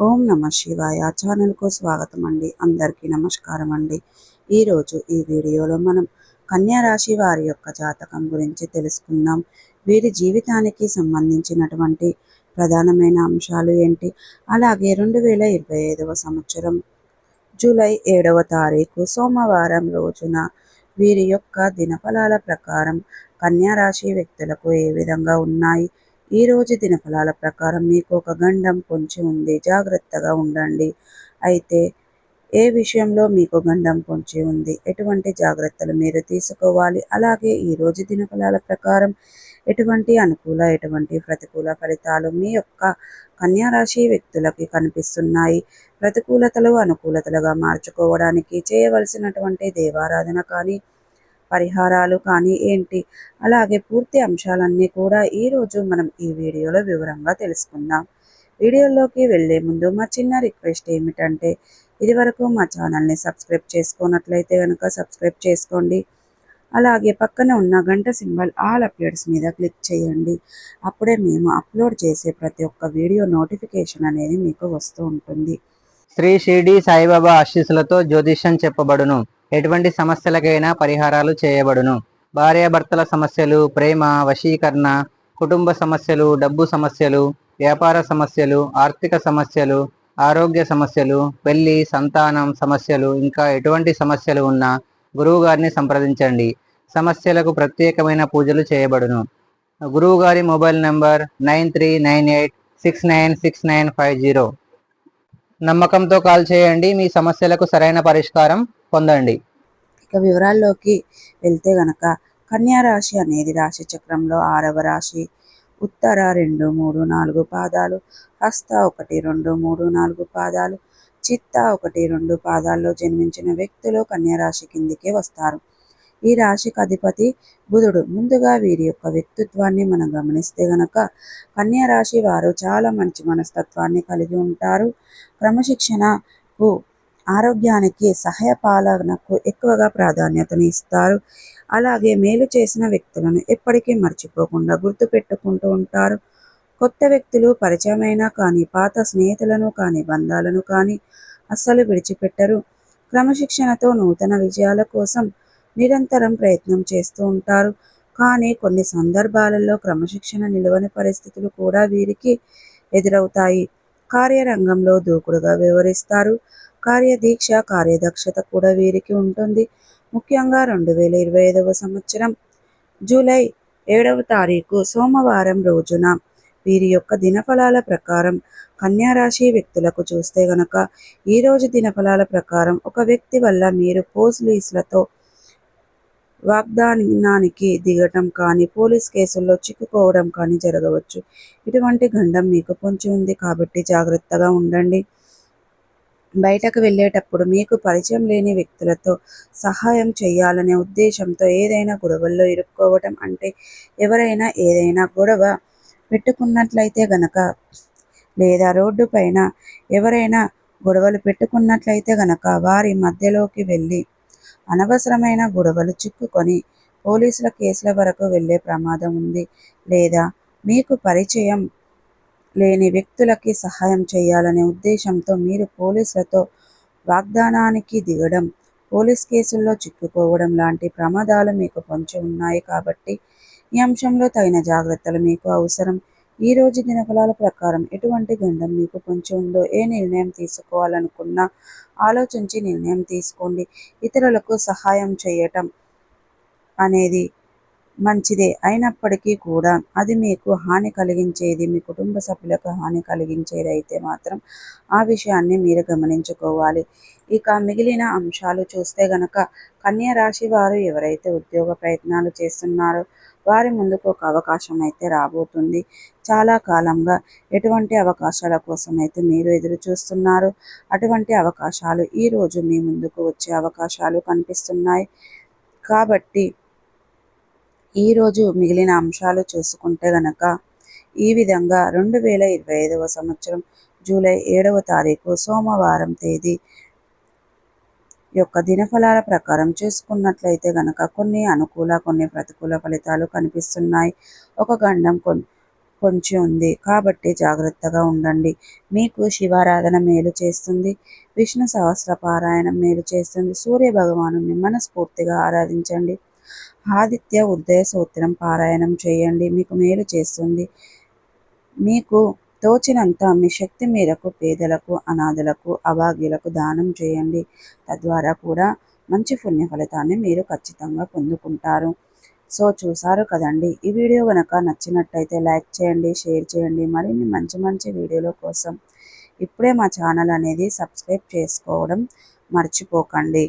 ఓం నమ శివాయ ఛానల్కు స్వాగతం అండి. అందరికీ నమస్కారం అండి. ఈరోజు ఈ వీడియోలో మనం కన్యా రాశి వారి యొక్క జాతకం గురించి తెలుసుకుందాం. వీరి జీవితానికి సంబంధించినటువంటి ప్రధానమైన అంశాలు ఏంటి, అలాగే 2025వ సంవత్సరం జూలై 7వ తారీఖు సోమవారం రోజున వీరి యొక్క దినఫలాల ప్రకారం కన్యా రాశి వ్యక్తులకు ఏ విధంగా ఉన్నాయి. ఈరోజు దినఫలాల ప్రకారం మీకు ఒక గండం పొంచి ఉంది, జాగ్రత్తగా ఉండండి. అయితే ఏ విషయంలో మీకు గండం పొంచి ఉంది, ఎటువంటి జాగ్రత్తలు మీరు తీసుకోవాలి, అలాగే ఈరోజు దినఫలాల ప్రకారం ఎటువంటి అనుకూల ఎటువంటి ప్రతికూల ఫలితాలు మీ యొక్క కన్యారాశి వ్యక్తులకి కనిపిస్తున్నాయి. ప్రతికూలతలు అనుకూలతలుగా మార్చుకోవడానికి చేయవలసినటువంటి దేవారాధన కానీ పరిహారాలు కానీ ఏంటి, అలాగే పూర్తి అంశాలన్నీ కూడా ఈరోజు మనం ఈ వీడియోలో వివరంగా తెలుసుకుందాం. వీడియోలోకి వెళ్ళే ముందు మా చిన్న రిక్వెస్ట్ ఏమిటంటే, ఇదివరకు మా ఛానల్ని సబ్స్క్రైబ్ చేసుకున్నట్లయితే కనుక సబ్స్క్రైబ్ చేసుకోండి. అలాగే పక్కన ఉన్న గంట సింబల్ ఆల్ అప్డేట్స్ మీద క్లిక్ చేయండి. అప్పుడే మేము అప్లోడ్ చేసే ప్రతి ఒక్క వీడియో నోటిఫికేషన్ అనేది మీకు వస్తూ ఉంటుంది. శ్రీ షిరిడి సాయిబాబా ఆశీస్సులతో జ్యోతిష్యం చెప్పబడును. ఎటువంటి సమస్యలకైనా పరిహారాలు చేయబడును. భార్యాభర్తల సమస్యలు, ప్రేమ, వశీకరణ, కుటుంబ సమస్యలు, డబ్బు సమస్యలు, వ్యాపార సమస్యలు, ఆర్థిక సమస్యలు, ఆరోగ్య సమస్యలు, పెళ్లి, సంతానం సమస్యలు, ఇంకా ఎటువంటి సమస్యలు ఉన్నా గురువు గారిని సంప్రదించండి. సమస్యలకు ప్రత్యేకమైన పూజలు చేయబడును. గురువు గారి మొబైల్ నంబర్ 9398696950. నమ్మకంతో కాల్ చేయండి. మీ సమస్యలకు సరైన పరిష్కారం పొందండి. ఇక వివరాల్లోకి వెళ్తే గనక కన్యా రాశి అనేది రాశి చక్రంలో 6వ రాశి. ఉత్తర 2, 3, 4 పాదాలు, హస్త 1, 2, 3, 4 పాదాలు, చిత్త 1, 2 పాదాల్లో జన్మించిన వ్యక్తులు కన్యా రాశి కిందికే వస్తారు. ఈ రాశికి అధిపతి బుధుడు. ముందుగా వీరి యొక్క వ్యక్తిత్వాన్ని మనం గమనిస్తే గనక కన్యా రాశి వారు చాలా మంచి మనస్తత్వాన్ని కలిగి ఉంటారు. క్రమశిక్షణకు, ఆరోగ్యానికి, సహాయ పాలనకు ఎక్కువగా ప్రాధాన్యతను ఇస్తారు. అలాగే మేలు చేసిన వ్యక్తులను ఎప్పటికీ మర్చిపోకుండా గుర్తుపెట్టుకుంటూ ఉంటారు. కొత్త వ్యక్తులు పరిచయమైనా కానీ, పాత స్నేహితులను కానీ, బంధాలను కానీ అస్సలు విడిచిపెట్టరు. క్రమశిక్షణతో నూతన విజయాల కోసం నిరంతరం ప్రయత్నం చేస్తూ ఉంటారు. కానీ కొన్ని సందర్భాలలో క్రమశిక్షణ నిలవని పరిస్థితులు కూడా వీరికి ఎదురవుతాయి. కార్యరంగంలో దూకుడుగా వ్యవహరిస్తారు. కార్యదీక్ష, కార్యదక్షత కూడా వీరికి ఉంటుంది. ముఖ్యంగా 2025వ సంవత్సరం జూలై 7వ తారీఖు సోమవారం రోజున వీరి యొక్క దినఫలాల ప్రకారం కన్యా రాశి వ్యక్తులకు చూస్తే గనక ఈరోజు దినఫలాల ప్రకారం ఒక వ్యక్తి వల్ల మీరు పోలీసులతో వాగ్దానానికి దిగటం కానీ, పోలీస్ కేసుల్లో చిక్కుకోవడం కానీ జరగవచ్చు. ఇటువంటి గండం మీకు పొంచి ఉంది కాబట్టి జాగ్రత్తగా ఉండండి. బయటకు వెళ్ళేటప్పుడు మీకు పరిచయం లేని వ్యక్తులతో సహాయం చేయాలనే ఉద్దేశంతో ఏదైనా గొడవల్లో ఇరుక్కోవటం, అంటే ఎవరైనా ఏదైనా గొడవ పెట్టుకున్నట్లయితే గనక, లేదా రోడ్డు పైన ఎవరైనా గొడవలు పెట్టుకున్నట్లయితే గనక వారి మధ్యలోకి వెళ్ళి అనవసరమైన గొడవలు చిక్కుకొని పోలీసుల కేసుల వరకు వెళ్ళే ప్రమాదం ఉంది. లేదా మీకు పరిచయం లేని వ్యక్తులకి సహాయం చేయాలనే ఉద్దేశంతో మీరు పోలీసులతో వాగ్దానానికి దిగడం, పోలీస్ కేసుల్లో చిక్కుకోవడం లాంటి ప్రమాదాలు మీకు పొంచి ఉన్నాయి. కాబట్టి ఈ అంశంలో తగిన జాగ్రత్తలు మీకు అవసరం. ఈరోజు దినఫలాల ప్రకారం ఎటువంటి గండం మీకు పొంచి ఉందో, ఏ నిర్ణయం తీసుకోవాలనుకున్నా ఆలోచించి నిర్ణయం తీసుకోండి. ఇతరులకు సహాయం చేయటం అనేది మంచిదే అయినప్పటికీ కూడా అది మీకు హాని కలిగించేది, మీ కుటుంబ సభ్యులకు హాని కలిగించేది అయితే మాత్రం ఆ విషయాన్ని మీరు గమనించుకోవాలి. ఇక మిగిలిన అంశాలు చూస్తే గనక కన్యా రాశి వారు ఎవరైతే ఉద్యోగ ప్రయత్నాలు చేస్తున్నారో వారి ముందుకు ఒక అవకాశం అయితే రాబోతుంది. చాలా కాలంగా ఎటువంటి అవకాశాల కోసం అయితే మీరు ఎదురు చూస్తున్నారో అటువంటి అవకాశాలు ఈరోజు మీ ముందుకు వచ్చే అవకాశాలు కనిపిస్తున్నాయి. కాబట్టి ఈరోజు మిగిలిన అంశాలు చూసుకుంటే గనక ఈ విధంగా 2025వ సంవత్సరం జూలై 7వ తారీఖు సోమవారం తేదీ యొక్క దినఫలాల ప్రకారం చూసుకున్నట్లయితే గనక కొన్ని అనుకూల కొన్ని ప్రతికూల ఫలితాలు కనిపిస్తున్నాయి. ఒక గండం పొంచి ఉంది కాబట్టి జాగ్రత్తగా ఉండండి. మీకు శివారాధన మేలు చేస్తుంది. విష్ణు సహస్ర పారాయణం మేలు చేస్తుంది. సూర్య భగవాను మనస్ఫూర్తిగా ఆరాధించండి. ఆదిత్య ఉదయ సూత్రం పారాయణం చేయండి, మీకు మేలు చేస్తుంది. మీకు తోచినంత మీ శక్తి మేరకు పేదలకు, అనాథలకు, అభాగ్యులకు దానం చేయండి. తద్వారా కూడా మంచి పుణ్య ఫలితాన్ని మీరు ఖచ్చితంగా పొందుకుంటారు. సో చూసారు కదండి, ఈ వీడియో కనుక నచ్చినట్టయితే లైక్ చేయండి, షేర్ చేయండి. మరిన్ని మంచి మంచి వీడియోల కోసం ఇప్పుడే మా ఛానల్ అనేది సబ్స్క్రైబ్ చేసుకోవడం మర్చిపోకండి.